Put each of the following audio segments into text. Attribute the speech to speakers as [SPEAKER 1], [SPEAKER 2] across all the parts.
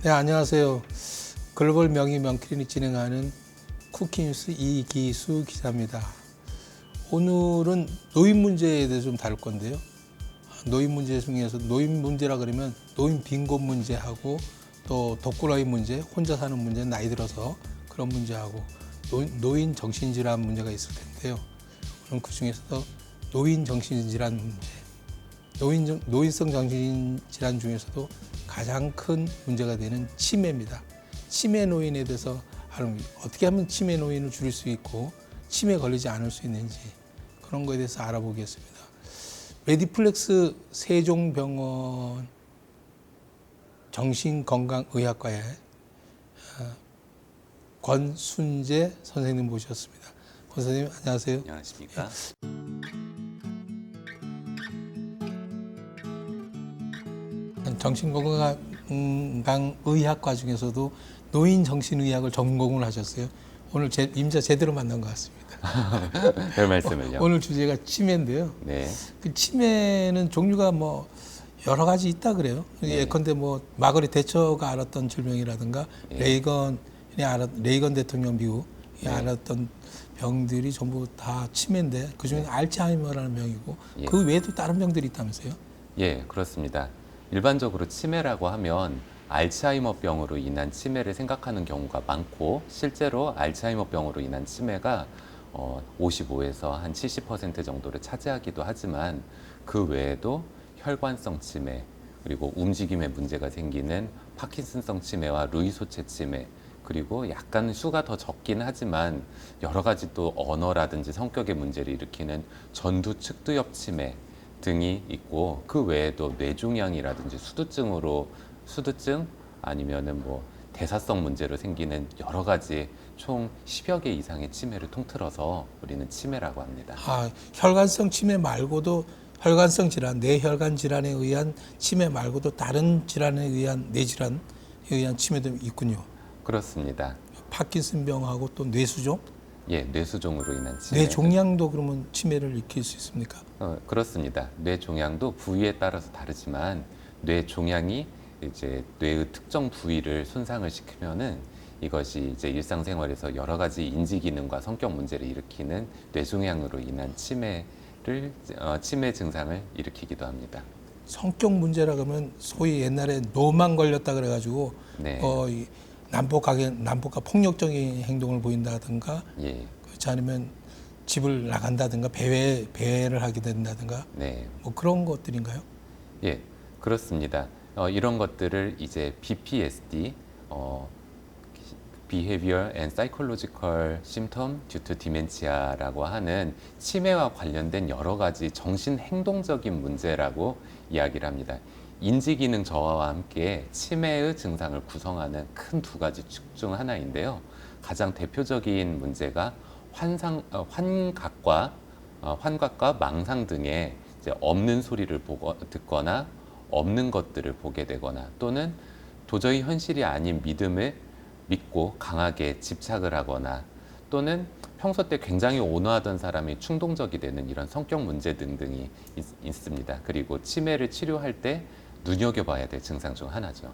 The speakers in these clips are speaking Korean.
[SPEAKER 1] 네, 안녕하세요. 글로벌 명의 명클리닉 진행하는 쿠키뉴스 이기수 기자입니다. 오늘은 노인 문제에 대해서 좀 다룰 건데요. 노인 문제 중에서 노인 문제라 그러면 노인 빈곤 문제하고 또 독거노인 문제, 혼자 사는 문제, 나이 들어서 그런 문제하고 노인 정신질환 문제가 있을 텐데요. 그럼 그 중에서도 노인 정신질환 문제, 노인성 정신질환 중에서도 가장 큰 문제가 되는 치매입니다. 치매 노인에 대해서 어떻게 하면 치매 노인을 줄일 수 있고 치매에 걸리지 않을 수 있는지 그런 거에 대해서 알아보겠습니다. 메디플렉스 세종병원 정신건강의학과의 권순재 선생님 모셨습니다. 권 선생님 안녕하세요.
[SPEAKER 2] 안녕하십니까?
[SPEAKER 1] 정신건강의학과 중에서도 노인정신의학을 전공을 하셨어요. 오늘 임자 제대로 만난 것 같습니다.
[SPEAKER 2] 별 말씀을요.
[SPEAKER 1] 오늘 주제가 치매인데요.
[SPEAKER 2] 네.
[SPEAKER 1] 그 치매는 종류가 뭐 여러 가지 있다 그래요.
[SPEAKER 2] 네.
[SPEAKER 1] 예컨대 뭐 마거릿 대처가 앓았던 질병이라든가
[SPEAKER 2] 네.
[SPEAKER 1] 레이건 대통령 미국이
[SPEAKER 2] 네.
[SPEAKER 1] 앓았던 병들이 전부 다 치매인데 그중에
[SPEAKER 2] 네.
[SPEAKER 1] 알츠하이머라는 병이고
[SPEAKER 2] 예.
[SPEAKER 1] 그 외에도 다른 병들이 있다면서요?
[SPEAKER 2] 예, 그렇습니다. 일반적으로 치매라고 하면 알츠하이머병으로 인한 치매를 생각하는 경우가 많고 실제로 알츠하이머병으로 인한 치매가 55에서 한 70% 정도를 차지하기도 하지만 그 외에도 혈관성 치매 그리고 움직임에 문제가 생기는 파킨슨성 치매와 루이소체 치매 그리고 약간 수가 더 적긴 하지만 여러 가지 또 언어라든지 성격의 문제를 일으키는 전두 측두엽 치매 등이 있고 그 외에도 뇌종양이라든지 수두증 아니면은 뭐 대사성 문제로 생기는 여러 가지 총 10여 개 이상의 치매를 통틀어서 우리는 치매라고 합니다.
[SPEAKER 1] 혈관성 치매 말고도 혈관성 질환, 뇌혈관 질환에 의한 치매 말고도 다른 질환에 의한 뇌질환에 의한 치매도 있군요.
[SPEAKER 2] 그렇습니다.
[SPEAKER 1] 파킨슨병하고 또 뇌수종?
[SPEAKER 2] 예, 뇌수종으로 인한 치매.
[SPEAKER 1] 뇌종양도 그러면 치매를 일으킬 수 있습니까?
[SPEAKER 2] 그렇습니다. 뇌종양도 부위에 따라서 다르지만 뇌종양이 이제 뇌의 특정 부위를 손상을 시키면은 이것이 이제 일상생활에서 여러 가지 인지 기능과 성격 문제를 일으키는 뇌종양으로 인한 치매 증상을 일으키기도 합니다.
[SPEAKER 1] 성격 문제라 그러면 소위 옛날에 노만 걸렸다 그래가지고
[SPEAKER 2] 네.
[SPEAKER 1] 이 난폭과 폭력적인 행동을 보인다든가
[SPEAKER 2] 예.
[SPEAKER 1] 그렇지 않으면 집을 나간다든가 배회를 하게 된다든가
[SPEAKER 2] 네.
[SPEAKER 1] 뭐 그런 것들인가요?
[SPEAKER 2] 예, 그렇습니다. 이런 것들을 이제 BPSD, Behavior and Psychological Symptom Due to Dementia라고 하는 치매와 관련된 여러 가지 정신 행동적인 문제라고 이야기를 합니다. 인지기능 저하와 함께 치매의 증상을 구성하는 큰 두 가지 축 중 하나인데요. 가장 대표적인 문제가 환각과 망상 등의 이제 없는 소리를 듣거나 없는 것들을 보게 되거나 또는 도저히 현실이 아닌 믿음을 믿고 강하게 집착을 하거나 또는 평소 때 굉장히 온화하던 사람이 충동적이 되는 이런 성격 문제 등등이 있습니다. 그리고 치매를 치료할 때 눈여겨봐야 될 증상 중 하나죠.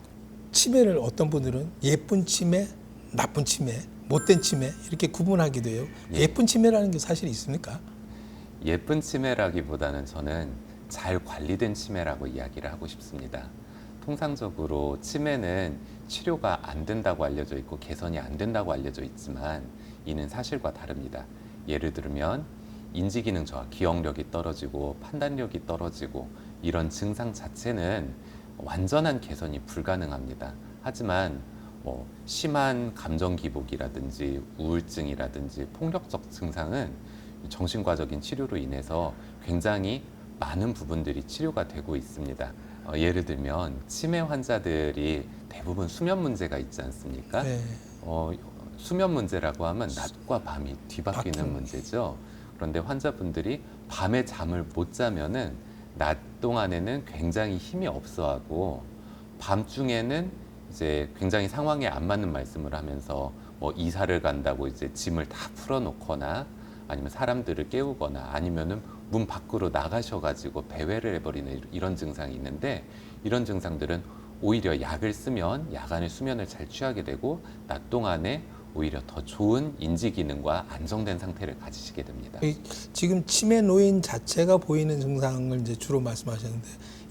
[SPEAKER 1] 치매를 어떤 분들은 예쁜 치매, 나쁜 치매, 못된 치매 이렇게 구분하기도 해요.
[SPEAKER 2] 예.
[SPEAKER 1] 예쁜 치매라는 게 사실 있습니까?
[SPEAKER 2] 예쁜 치매라기보다는 저는 잘 관리된 치매라고 이야기를 하고 싶습니다. 통상적으로 치매는 치료가 안 된다고 알려져 있고 개선이 안 된다고 알려져 있지만 이는 사실과 다릅니다. 예를 들면 인지기능 저하, 기억력이 떨어지고 판단력이 떨어지고 이런 증상 자체는 완전한 개선이 불가능합니다. 하지만 심한 감정 기복이라든지 우울증이라든지 폭력적 증상은 정신과적인 치료로 인해서 굉장히 많은 부분들이 치료가 되고 있습니다. 예를 들면 치매 환자들이 대부분 수면 문제가 있지 않습니까?
[SPEAKER 1] 네.
[SPEAKER 2] 수면 문제라고 하면 낮과 밤이 뒤바뀌는 문제죠. 그런데 환자분들이 밤에 잠을 못 자면은 낮 동안에는 굉장히 힘이 없어하고 밤중에는 이제 굉장히 상황에 안 맞는 말씀을 하면서 뭐 이사를 간다고 이제 짐을 다 풀어놓거나 아니면 사람들을 깨우거나 아니면은 문 밖으로 나가셔가지고 배회를 해버리는 이런 증상이 있는데 이런 증상들은 오히려 약을 쓰면 야간에 수면을 잘 취하게 되고 낮 동안에 오히려 더 좋은 인지 기능과 안정된 상태를 가지시게 됩니다.
[SPEAKER 1] 지금 치매 노인 자체가 보이는 증상을 이제 주로 말씀하셨는데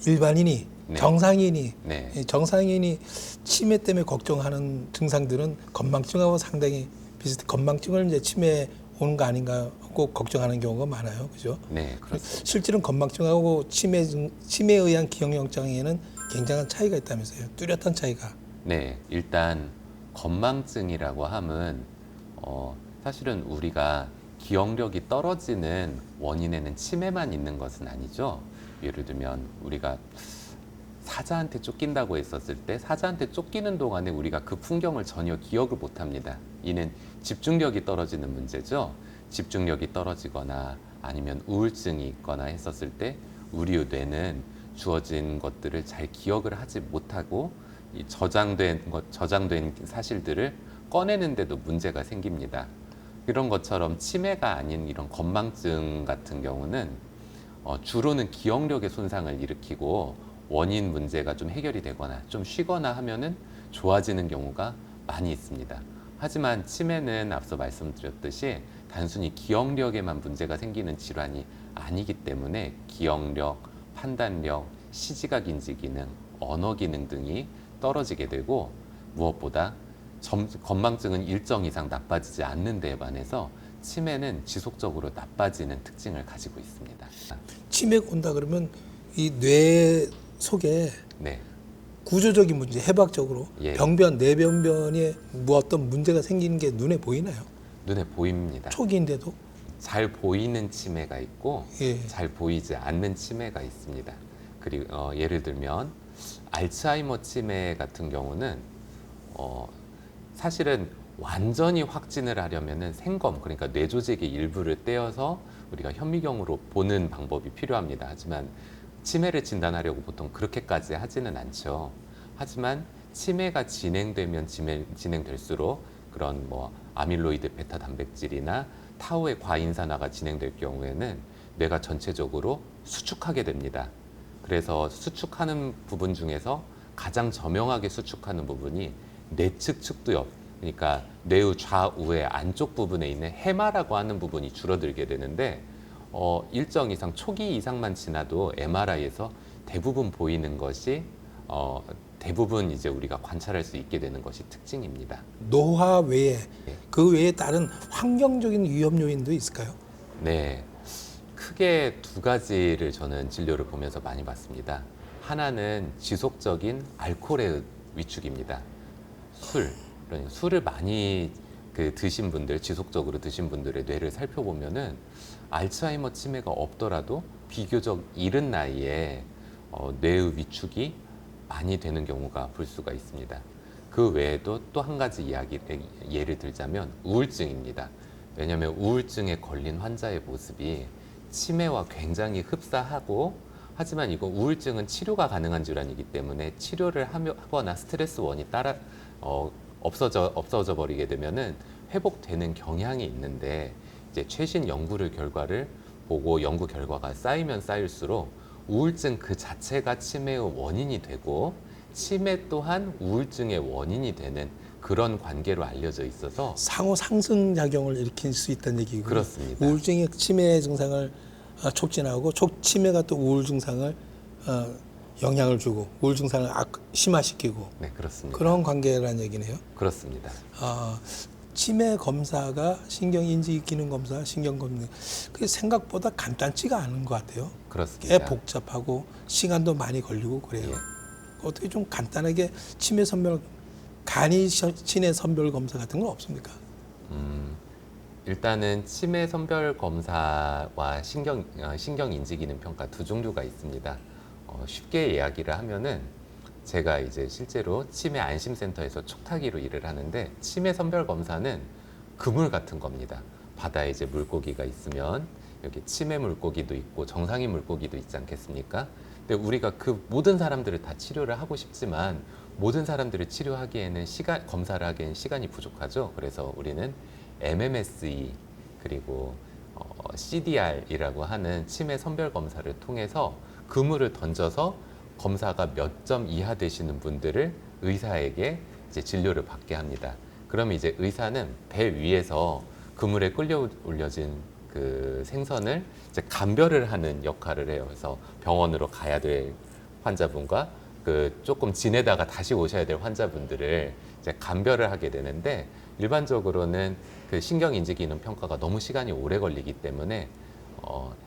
[SPEAKER 1] 일반인이
[SPEAKER 2] 네.
[SPEAKER 1] 정상인이
[SPEAKER 2] 네.
[SPEAKER 1] 정상인이 치매 때문에 걱정하는 증상들은 건망증하고 상당히 비슷해. 건망증을 이제 치매 오는 거 아닌가 꼭 걱정하는 경우가 많아요, 그죠?
[SPEAKER 2] 네, 그렇습니다.
[SPEAKER 1] 실제로는 건망증하고 치매에 의한 기억력 장애는 굉장한 차이가 있다면서요. 뚜렷한 차이가.
[SPEAKER 2] 네, 일단 건망증이라고 함은 사실은 우리가 기억력이 떨어지는 원인에는 치매만 있는 것은 아니죠. 예를 들면 우리가 사자한테 쫓긴다고 했었을 때 사자한테 쫓기는 동안에 우리가 그 풍경을 전혀 기억을 못합니다. 이는 집중력이 떨어지는 문제죠. 집중력이 떨어지거나 아니면 우울증이 있거나 했었을 때 우리 뇌는 주어진 것들을 잘 기억을 하지 못하고 이 저장된 사실들을 꺼내는데도 문제가 생깁니다. 이런 것처럼 치매가 아닌 이런 건망증 같은 경우는 주로는 기억력의 손상을 일으키고 원인 문제가 좀 해결이 되거나 좀 쉬거나 하면은 좋아지는 경우가 많이 있습니다. 하지만 치매는 앞서 말씀드렸듯이 단순히 기억력에만 문제가 생기는 질환이 아니기 때문에 기억력, 판단력, 시지각 인지 기능, 언어 기능 등이 떨어지게 되고 무엇보다 건망증은 일정 이상 나빠지지 않는 데에 반해서 치매는 지속적으로 나빠지는 특징을 가지고 있습니다.
[SPEAKER 1] 치매가 온다 그러면 이 뇌 속에
[SPEAKER 2] 네,
[SPEAKER 1] 구조적인 문제, 해박적으로
[SPEAKER 2] 예.
[SPEAKER 1] 내변변에 뭐 어떤 문제가 생기는 게 눈에 보이나요?
[SPEAKER 2] 눈에 보입니다.
[SPEAKER 1] 초기인데도.
[SPEAKER 2] 잘 보이는 치매가 있고
[SPEAKER 1] 예.
[SPEAKER 2] 잘 보이지 않는 치매가 있습니다. 그리고 예를 들면 알츠하이머 치매 같은 경우는 사실은 완전히 확진을 하려면은 생검, 그러니까 뇌 조직의 일부를 떼어서 우리가 현미경으로 보는 방법이 필요합니다. 하지만 치매를 진단하려고 보통 그렇게까지 하지는 않죠. 하지만 치매가 진행되면 진행될수록 그런 뭐 아밀로이드 베타 단백질이나 타우의 과인산화가 진행될 경우에는 뇌가 전체적으로 수축하게 됩니다. 그래서 수축하는 부분 중에서 가장 저명하게 수축하는 부분이 뇌측 측두엽, 그러니까 뇌의 좌우의 안쪽 부분에 있는 해마라고 하는 부분이 줄어들게 되는데 일정 이상 초기 이상만 지나도 MRI에서 대부분 보이는 것이 대부분 이제 우리가 관찰할 수 있게 되는 것이 특징입니다.
[SPEAKER 1] 노화 외에
[SPEAKER 2] 네.
[SPEAKER 1] 그 외에 다른 환경적인 위험 요인도 있을까요?
[SPEAKER 2] 네, 크게 두 가지를 저는 진료를 보면서 많이 봤습니다. 하나는 지속적인 알코올의 위축입니다. 그러니까 술을 많이 드신 분들, 지속적으로 드신 분들의 뇌를 살펴보면은 알츠하이머 치매가 없더라도 비교적 이른 나이에 뇌의 위축이 많이 되는 경우가 볼 수가 있습니다. 그 외에도 또 한 가지 예를 들자면 우울증입니다. 왜냐하면 우울증에 걸린 환자의 모습이 치매와 굉장히 흡사하고, 하지만 이거 우울증은 치료가 가능한 질환이기 때문에 치료를 하거나 스트레스 원이 없어져 버리게 되면은 회복되는 경향이 있는데, 이제 최신 결과를 보고 연구 결과가 쌓이면 쌓일수록 우울증 그 자체가 치매의 원인이 되고 치매 또한 우울증의 원인이 되는 그런 관계로 알려져 있어서
[SPEAKER 1] 상호 상승 작용을 일으킬 수 있다는 얘기고요.
[SPEAKER 2] 그렇습니다.
[SPEAKER 1] 우울증이 치매 증상을 촉진하고 치매가 또 우울 증상을 영향을 주고 우울 증상을 심화시키고
[SPEAKER 2] 네, 그렇습니다.
[SPEAKER 1] 그런 관계라는 얘기네요.
[SPEAKER 2] 그렇습니다.
[SPEAKER 1] 치매 검사가 신경인지 기능 검사, 신경검사 그게 생각보다 간단치가 않은 것 같아요.
[SPEAKER 2] 그렇습니다.
[SPEAKER 1] 꽤 복잡하고 시간도 많이 걸리고 그래요.
[SPEAKER 2] 예.
[SPEAKER 1] 어떻게 좀 간단하게 간이 치매 선별 검사 같은 건 없습니까?
[SPEAKER 2] 일단은 치매 선별 검사와 신경 인지 기능 평가 두 종류가 있습니다. 쉽게 이야기를 하면은 제가 이제 실제로 치매 안심센터에서 촉탁이로 일을 하는데, 치매 선별 검사는 그물 같은 겁니다. 바다에 이제 물고기가 있으면 여기 치매 물고기도 있고 정상인 물고기도 있지 않겠습니까? 근데 우리가 그 모든 사람들을 다 치료를 하고 싶지만 모든 사람들을 치료하기에는 검사를 하기에는 시간이 부족하죠. 그래서 우리는 MMSE 그리고 CDR이라고 하는 치매 선별 검사를 통해서 그물을 던져서 검사가 몇 점 이하 되시는 분들을 의사에게 이제 진료를 받게 합니다. 그러면 이제 의사는 배 위에서 그물에 끌려 올려진 그 생선을 이제 감별을 하는 역할을 해요. 그래서 병원으로 가야 될 환자분과 그 조금 지내다가 다시 오셔야 될 환자분들을 이제 감별을 하게 되는데, 일반적으로는 그 신경인지기능 평가가 너무 시간이 오래 걸리기 때문에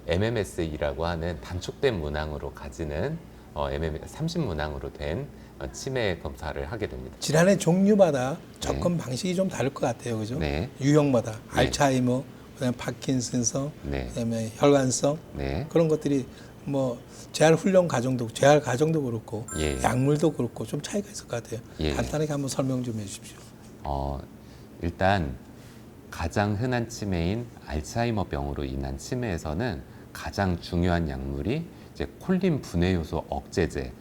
[SPEAKER 2] MMS이라고 하는 단축된 문항으로 가지는 MMS 30문항으로 된 치매 검사를 하게 됩니다.
[SPEAKER 1] 질환의 종류마다 접근 방식이 좀 다를 것 같아요, 그죠?
[SPEAKER 2] 네.
[SPEAKER 1] 유형마다 알츠하이머, 그다음에 파킨슨성,
[SPEAKER 2] 네.
[SPEAKER 1] 그다음에 혈관성
[SPEAKER 2] 네.
[SPEAKER 1] 그런 것들이 뭐 재활 훈련 재활 과정도 그렇고
[SPEAKER 2] 예.
[SPEAKER 1] 약물도 그렇고 좀 차이가 있을 것 같아요.
[SPEAKER 2] 예.
[SPEAKER 1] 간단하게 한번 설명 좀 해주십시오.
[SPEAKER 2] 일단 가장 흔한 치매인 알츠하이머병으로 인한 치매에서는 가장 중요한 약물이 이제 콜린 분해 요소 억제제,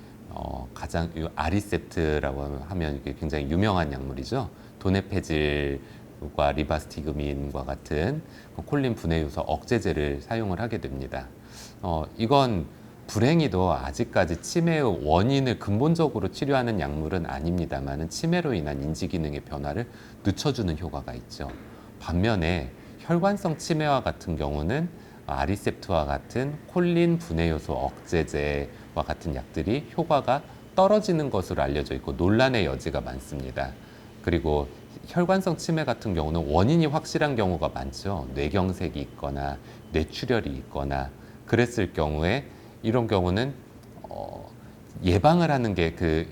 [SPEAKER 2] 가장 아리셉트라고 하면 이게 굉장히 유명한 약물이죠. 도네페질과 리바스티그민과 같은 콜린 분해 요소 억제제를 사용을 하게 됩니다. 이건 불행히도 아직까지 치매의 원인을 근본적으로 치료하는 약물은 아닙니다만 치매로 인한 인지기능의 변화를 늦춰주는 효과가 있죠. 반면에 혈관성 치매와 같은 경우는 아리셉트와 같은 콜린 분해 요소 억제제와 같은 약들이 효과가 떨어지는 것으로 알려져 있고 논란의 여지가 많습니다. 그리고 혈관성 치매 같은 경우는 원인이 확실한 경우가 많죠. 뇌경색이 있거나 뇌출혈이 있거나 그랬을 경우에 이런 경우는 예방을 하는 게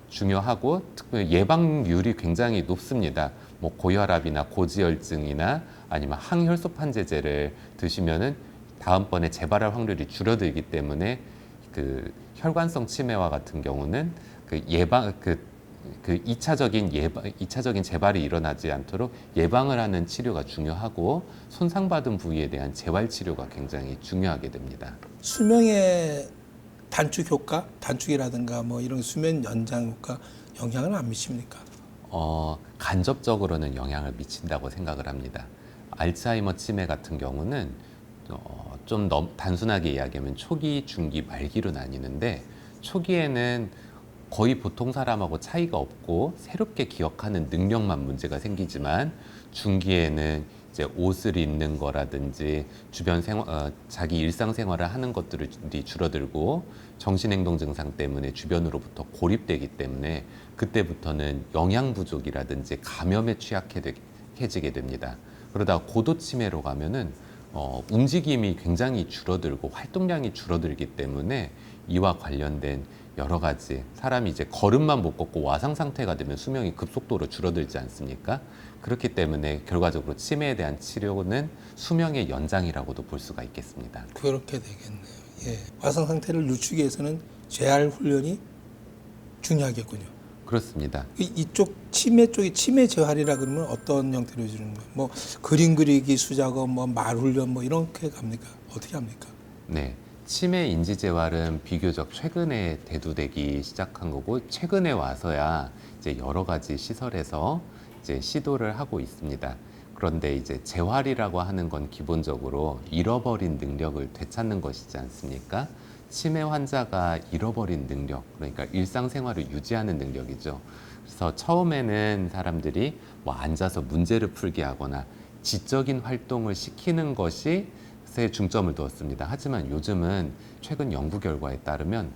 [SPEAKER 2] 중요하고 예방률이 굉장히 높습니다. 뭐 고혈압이나 고지혈증이나 아니면 항혈소판제제를 드시면은 다음번에 재발할 확률이 줄어들기 때문에 그 혈관성 치매와 같은 경우는 그 2차적인 재발이 일어나지 않도록 예방을 하는 치료가 중요하고 손상받은 부위에 대한 재활 치료가 굉장히 중요하게 됩니다.
[SPEAKER 1] 수명의 단축 효과, 단축이라든가 뭐 이런 수면 연장 효과 영향은 안 미칩니까?
[SPEAKER 2] 간접적으로는 영향을 미친다고 생각을 합니다. 알츠하이머 치매 같은 경우는 좀 단순하게 이야기하면 초기, 중기, 말기로 나뉘는데 초기에는 거의 보통 사람하고 차이가 없고 새롭게 기억하는 능력만 문제가 생기지만 중기에는 이제 옷을 입는 거라든지 주변 자기 일상생활을 하는 것들이 줄어들고 정신행동 증상 때문에 주변으로부터 고립되기 때문에 그때부터는 영양 부족이라든지 감염에 취약해지게 됩니다. 그러다가 고도치매로 가면은 움직임이 굉장히 줄어들고 활동량이 줄어들기 때문에 이와 관련된 여러 가지 사람이 이제 걸음만 못 걷고 와상 상태가 되면 수명이 급속도로 줄어들지 않습니까? 그렇기 때문에 결과적으로 치매에 대한 치료는 수명의 연장이라고도 볼 수가 있겠습니다.
[SPEAKER 1] 그렇게 되겠네요. 예. 화상 상태를 늦추기 위해서는 재활 훈련이 중요하겠군요.
[SPEAKER 2] 그렇습니다.
[SPEAKER 1] 이쪽 치매 쪽이 치매 재활이라 그러면 어떤 형태로 해주는 거예요? 뭐 그림 그리기 수작업, 뭐 말 훈련 뭐 이렇게 갑니까? 어떻게 합니까?
[SPEAKER 2] 네. 치매 인지 재활은 비교적 최근에 대두되기 시작한 거고 최근에 와서야 이제 여러 가지 시설에서 이제 시도를 하고 있습니다. 그런데 이제 재활이라고 하는 건 기본적으로 잃어버린 능력을 되찾는 것이지 않습니까? 치매 환자가 잃어버린 능력, 그러니까 일상생활을 유지하는 능력이죠. 그래서 처음에는 사람들이 뭐 앉아서 문제를 풀게 하거나 지적인 활동을 시키는 것이 중점을 두었습니다. 하지만 요즘은 최근 연구 결과에 따르면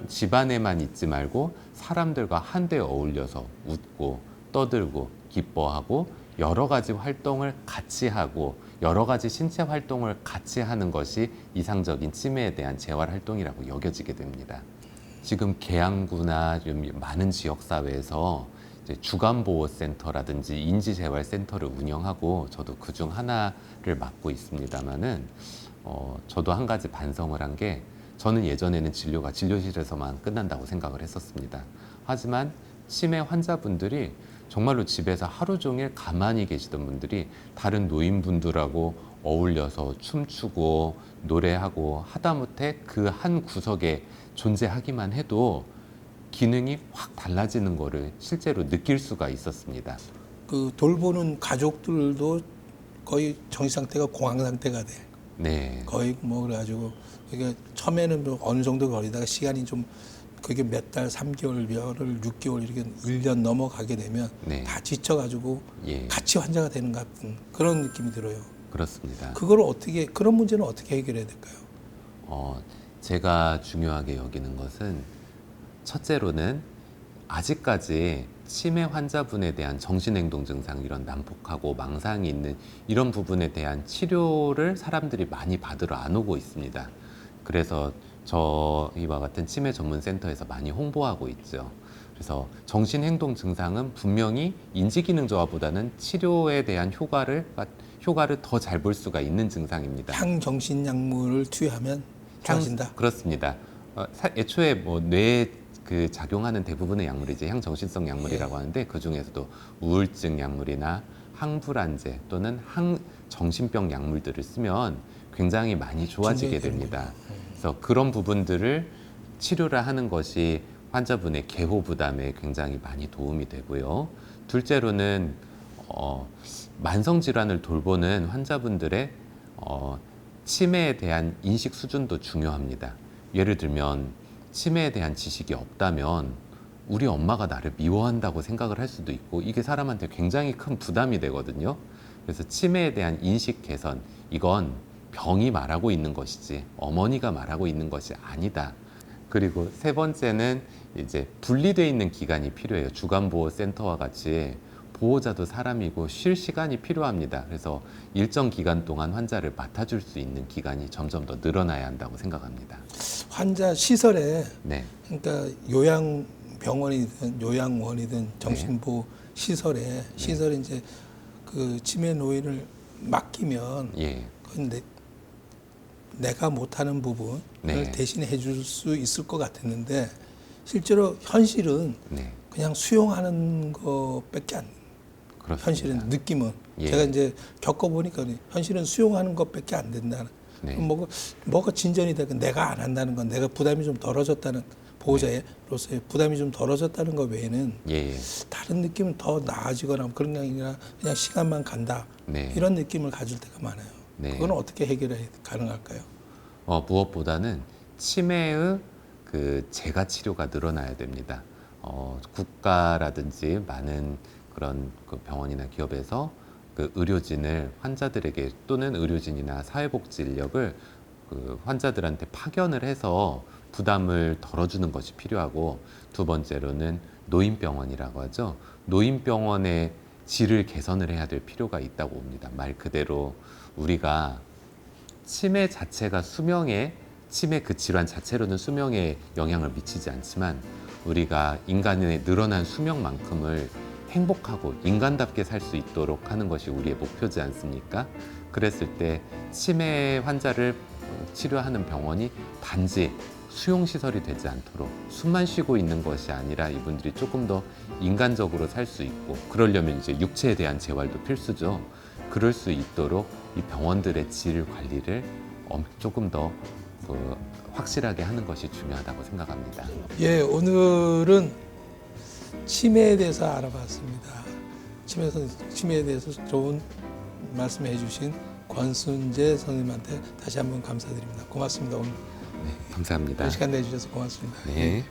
[SPEAKER 2] 집안에만 있지 말고 사람들과 한데 어울려서 웃고 떠들고 기뻐하고 여러 가지 활동을 같이 하고 여러 가지 신체 활동을 같이 하는 것이 이상적인 치매에 대한 재활 활동이라고 여겨지게 됩니다. 지금 계양구나 많은 지역사회에서 주간보호센터라든지 인지재활센터를 운영하고 저도 그중 하나를 맡고 있습니다만은 저도 한 가지 반성을 한 게 저는 예전에는 진료가 진료실에서만 끝난다고 생각을 했었습니다. 하지만 치매 환자분들이 정말로 집에서 하루 종일 가만히 계시던 분들이 다른 노인분들하고 어울려서 춤추고 노래하고 하다못해 그 한 구석에 존재하기만 해도 기능이 확 달라지는 거를 실제로 느낄 수가 있었습니다.
[SPEAKER 1] 그 돌보는 가족들도 거의 정신 상태가 공황 상태가 돼.
[SPEAKER 2] 네.
[SPEAKER 1] 거의 뭐 그래가지고 이게 처음에는 뭐 어느 정도 걸리다가 시간이 좀 그게 몇 달, 3개월, 열흘, 6개월 이렇게 1년 넘어가게 되면
[SPEAKER 2] 네.
[SPEAKER 1] 다 지쳐가지고
[SPEAKER 2] 예.
[SPEAKER 1] 같이 환자가 되는 것 같은 그런 느낌이 들어요.
[SPEAKER 2] 그렇습니다.
[SPEAKER 1] 그걸 어떻게 그런 문제는 어떻게 해결해야 될까요?
[SPEAKER 2] 제가 중요하게 여기는 것은 첫째로는 아직까지 치매 환자분에 대한 정신행동 증상, 이런 난폭하고 망상이 있는 이런 부분에 대한 치료를 사람들이 많이 받으러 안 오고 있습니다. 그래서 저희와 같은 치매 전문 센터에서 많이 홍보하고 있죠. 그래서 정신행동 증상은 분명히 인지기능 저하보다는 치료에 대한 효과를 더 잘 볼 수가 있는 증상입니다.
[SPEAKER 1] 향정신 약물을 투여하면 좋아진다.
[SPEAKER 2] 그렇습니다. 애초에 뭐 뇌에 그 작용하는 대부분의 약물이지 향정신성 약물이라고 하는데, 그 중에서도 우울증 약물이나 항불안제 또는 항정신병 약물들을 쓰면 굉장히 많이 좋아지게 됩니다. 그래서 그런 부분들을 치료를 하는 것이 환자분의 개호 부담에 굉장히 많이 도움이 되고요. 둘째로는 만성 질환을 돌보는 환자분들의 치매에 대한 인식 수준도 중요합니다. 예를 들면 치매에 대한 지식이 없다면 우리 엄마가 나를 미워한다고 생각을 할 수도 있고, 이게 사람한테 굉장히 큰 부담이 되거든요. 그래서 치매에 대한 인식 개선, 이건 병이 말하고 있는 것이지 어머니가 말하고 있는 것이 아니다. 그리고 세 번째는 이제 분리되어 있는 기간이 필요해요. 주간보호센터와 같이 보호자도 사람이고 쉴 시간이 필요합니다. 그래서 일정 기간 동안 환자를 맡아줄 수 있는 기간이 점점 더 늘어나야 한다고 생각합니다.
[SPEAKER 1] 환자 시설에
[SPEAKER 2] 네,
[SPEAKER 1] 그러니까 요양병원이든 요양원이든 정신보호 시설에 이제 그 치매 노인을 맡기면
[SPEAKER 2] 예,
[SPEAKER 1] 그건 내가 못하는 부분을
[SPEAKER 2] 네.
[SPEAKER 1] 대신해 줄 수 있을 것 같았는데 실제로 현실은
[SPEAKER 2] 네,
[SPEAKER 1] 그냥 수용하는 것밖에 안
[SPEAKER 2] 그렇습니다.
[SPEAKER 1] 현실은 느낌은
[SPEAKER 2] 예.
[SPEAKER 1] 제가 이제 겪어보니까 현실은 수용하는 것밖에 안 된다는
[SPEAKER 2] 네.
[SPEAKER 1] 뭐가 진전이 되건 내가 안 한다는 건 내가 부담이 좀 덜어졌다는 보호자로서의 부담이 좀 덜어졌다는 것 외에는
[SPEAKER 2] 예,
[SPEAKER 1] 다른 느낌은 더 나아지거나 그런 게 아니라 그냥 시간만 간다
[SPEAKER 2] 네.
[SPEAKER 1] 이런 느낌을 가질 때가 많아요.
[SPEAKER 2] 네.
[SPEAKER 1] 그건 어떻게 해결이 가능할까요?
[SPEAKER 2] 무엇보다는 치매의 그 재가 치료가 늘어나야 됩니다. 국가라든지 많은 그런 그 병원이나 기업에서 그 의료진을 환자들에게 또는 의료진이나 사회복지 인력을 그 환자들한테 파견을 해서 부담을 덜어주는 것이 필요하고, 두 번째로는 노인병원이라고 하죠. 노인병원의 질을 개선을 해야 될 필요가 있다고 봅니다. 말 그대로 우리가 치매 자체가 치매 그 질환 자체로는 수명에 영향을 미치지 않지만, 우리가 인간의 늘어난 수명만큼을 행복하고 인간답게 살 수 있도록 하는 것이 우리의 목표지 않습니까? 그랬을 때 치매 환자를 치료하는 병원이 단지 수용시설이 되지 않도록 숨만 쉬고 있는 것이 아니라 이분들이 조금 더 인간적으로 살 수 있고, 그러려면 이제 육체에 대한 재활도 필수죠. 그럴 수 있도록 이 병원들의 질 관리를 조금 더 확실하게 하는 것이 중요하다고 생각합니다.
[SPEAKER 1] 예, 오늘은 치매에 대해서 알아봤습니다. 치매에 대해서 좋은 말씀해 주신 권순재 선생님한테 다시 한번 감사드립니다. 고맙습니다. 오늘
[SPEAKER 2] 네, 감사합니다.
[SPEAKER 1] 시간 내주셔서 고맙습니다.
[SPEAKER 2] 네.